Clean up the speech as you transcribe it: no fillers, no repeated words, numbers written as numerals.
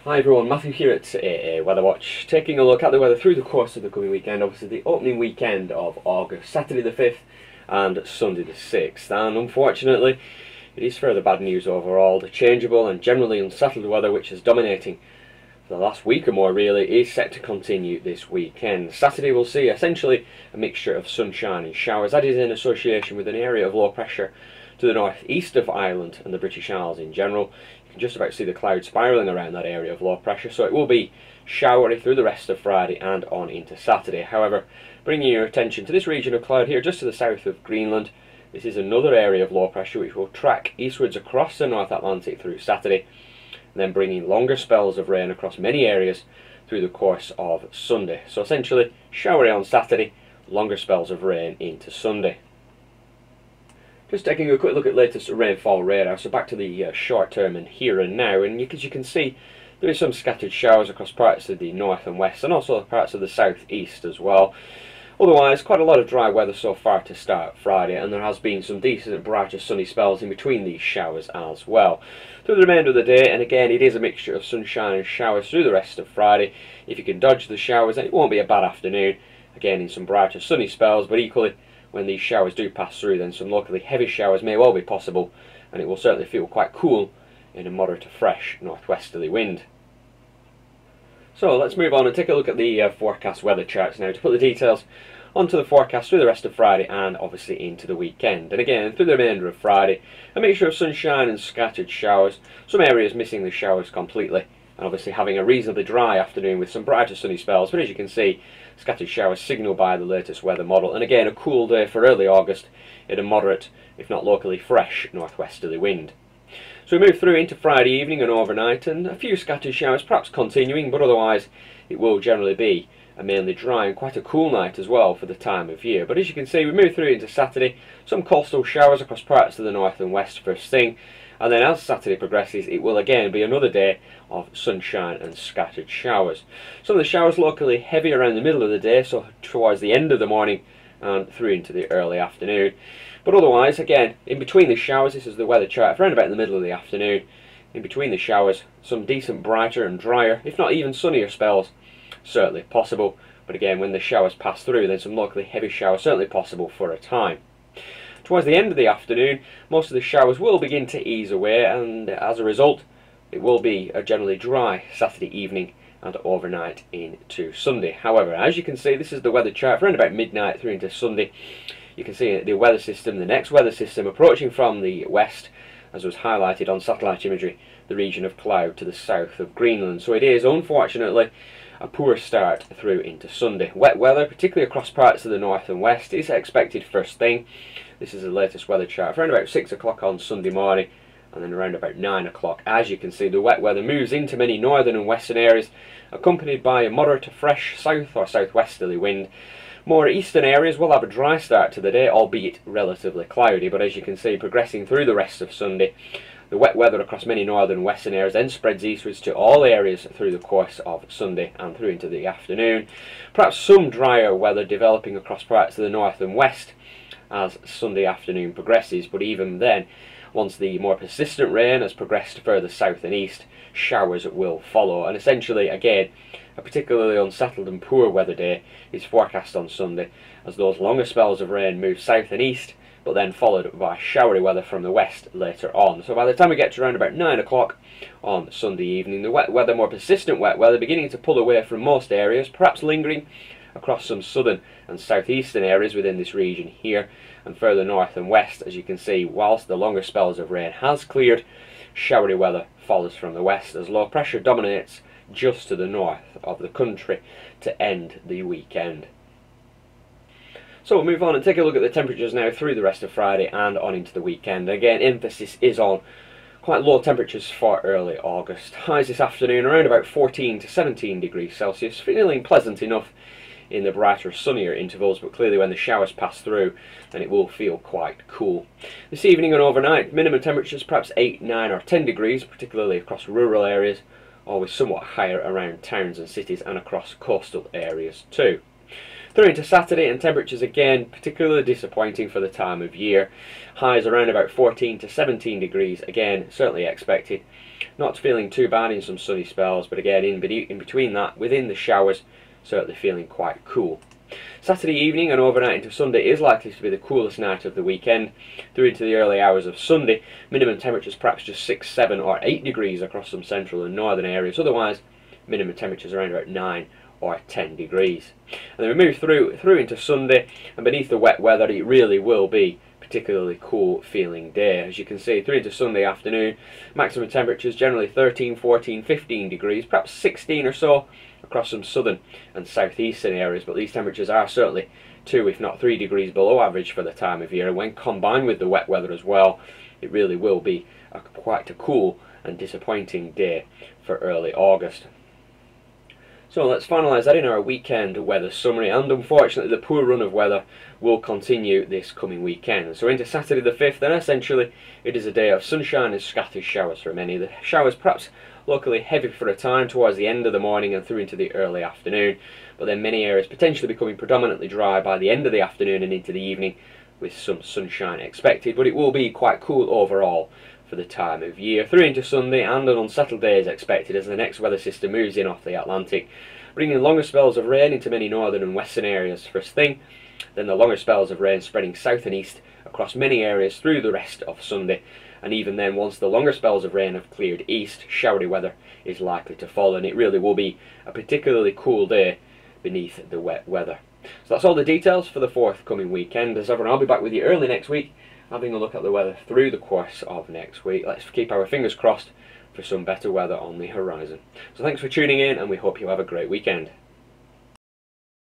Hi everyone, Matthew here at AAWeatherWatch, taking a look at the weather through the course of the coming weekend, obviously the opening weekend of August, Saturday the 5th and Sunday the 6th, and unfortunately it is further bad news overall. The changeable and generally unsettled weather which is dominating for the last week or more really is set to continue this weekend. Saturday will see essentially a mixture of sunshine and showers. That is in association with an area of low pressure to the northeast of Ireland and the British Isles in general. You can just about see the clouds spiralling around that area of low pressure, so it will be showery through the rest of Friday and on into Saturday. However, bringing your attention to this region of cloud here just to the south of Greenland, this is another area of low pressure which will track eastwards across the North Atlantic through Saturday, and then bringing longer spells of rain across many areas through the course of Sunday. So essentially showery on Saturday, longer spells of rain into Sunday. Just taking a quick look at latest rainfall radar, so back to the short term and here and now, and as you can see there is some scattered showers across parts of the north and west and also parts of the southeast as well. Otherwise, quite a lot of dry weather so far to start Friday, and there has been some decent brighter sunny spells in between these showers as well. Through the remainder of the day, and again it is a mixture of sunshine and showers through the rest of Friday. If you can dodge the showers then it won't be a bad afternoon, again in some brighter sunny spells, but equally when these showers do pass through then some locally heavy showers may well be possible, and it will certainly feel quite cool in a moderate to fresh northwesterly wind. So let's move on and take a look at the forecast weather charts now to put the details onto the forecast through the rest of Friday and obviously into the weekend. And again through the remainder of Friday a mixture of sunshine and scattered showers, some areas missing the showers completely, and obviously having a reasonably dry afternoon with some brighter sunny spells, but as you can see scattered showers signalled by the latest weather model, and again a cool day for early August in a moderate if not locally fresh northwesterly wind. So we move through into Friday evening and overnight, and a few scattered showers perhaps continuing, but otherwise it will generally be a mainly dry and quite a cool night as well for the time of year. But as you can see we move through into Saturday, some coastal showers across parts of the north and west first thing, and then as Saturday progresses it will again be another day of sunshine and scattered showers. Some of the showers locally heavy around the middle of the day, so towards the end of the morning and through into the early afternoon. But otherwise, again, in between the showers, this is the weather chart, around about in the middle of the afternoon, in between the showers, some decent brighter and drier, if not even sunnier spells, certainly possible. But again, when the showers pass through, then some locally heavy showers certainly possible for a time. Towards the end of the afternoon, most of the showers will begin to ease away, and as a result, it will be a generally dry Saturday evening and overnight into Sunday. However, as you can see, this is the weather chart for around about midnight through into Sunday. You can see the weather system, the next weather system approaching from the west, as was highlighted on satellite imagery, the region of cloud to the south of Greenland. So it is unfortunately a poor start through into Sunday. Wet weather, particularly across parts of the north and west, is expected first thing. This is the latest weather chart for around about 6 o'clock on Sunday morning, and then around about 9 o'clock. As you can see, the wet weather moves into many northern and western areas, accompanied by a moderate to fresh south or southwesterly wind. More eastern areas will have a dry start to the day, albeit relatively cloudy, but as you can see, progressing through the rest of Sunday, the wet weather across many northern and western areas then spreads eastwards to all areas through the course of Sunday and through into the afternoon. Perhaps some drier weather developing across parts of the north and west as Sunday afternoon progresses, but even then, once the more persistent rain has progressed further south and east, showers will follow, and essentially again a particularly unsettled and poor weather day is forecast on Sunday, as those longer spells of rain move south and east, but then followed by showery weather from the west later on. So by the time we get to around about 9 o'clock on Sunday evening, the wet weather, more persistent wet weather, beginning to pull away from most areas, perhaps lingering across some southern and southeastern areas within this region here, and further north and west. As you can see, whilst the longer spells of rain has cleared, showery weather follows from the west as low pressure dominates just to the north of the country to end the weekend. So we'll move on and take a look at the temperatures now through the rest of Friday and on into the weekend. Again, emphasis is on quite low temperatures for early August. Highs this afternoon around about 14 to 17 degrees Celsius, feeling pleasant enough in the brighter, sunnier intervals, but clearly when the showers pass through then it will feel quite cool. This evening and overnight, minimum temperatures perhaps 8, 9 or 10 degrees, particularly across rural areas, always somewhat higher around towns and cities and across coastal areas too. Through into Saturday, and temperatures again particularly disappointing for the time of year. Highs around about 14 to 17 degrees, again certainly expected. Not feeling too bad in some sunny spells, but again in between that, within the showers, certainly feeling quite cool. Saturday evening and overnight into Sunday is likely to be the coolest night of the weekend. Through into the early hours of Sunday, minimum temperatures perhaps just 6, 7 or 8 degrees across some central and northern areas. Otherwise, minimum temperatures around about 9 or 10 degrees. And then we move through into Sunday, and beneath the wet weather it really will be particularly cool feeling day. As you can see, through into Sunday afternoon, maximum temperatures generally 13, 14, 15 degrees, perhaps 16 or so across some southern and southeastern areas, but these temperatures are certainly 2 if not 3 degrees below average for the time of year, and when combined with the wet weather as well, it really will be quite a cool and disappointing day for early August. So let's finalise that in our weekend weather summary, and unfortunately the poor run of weather will continue this coming weekend. So into Saturday the 5th, and essentially it is a day of sunshine and scattered showers for many. The showers perhaps locally heavy for a time towards the end of the morning and through into the early afternoon, but then many areas potentially becoming predominantly dry by the end of the afternoon and into the evening, with some sunshine expected, but it will be quite cool overall for the time of year. Through into Sunday, and an unsettled day is expected as the next weather system moves in off the Atlantic, bringing longer spells of rain into many northern and western areas first thing, then the longer spells of rain spreading south and east across many areas through the rest of Sunday, and even then, once the longer spells of rain have cleared east, showery weather is likely to follow, and it really will be a particularly cool day beneath the wet weather. So that's all the details for the forthcoming weekend. As ever, I'll be back with you early next week, having a look at the weather through the course of next week. Let's keep our fingers crossed for some better weather on the horizon. So thanks for tuning in, and we hope you have a great weekend.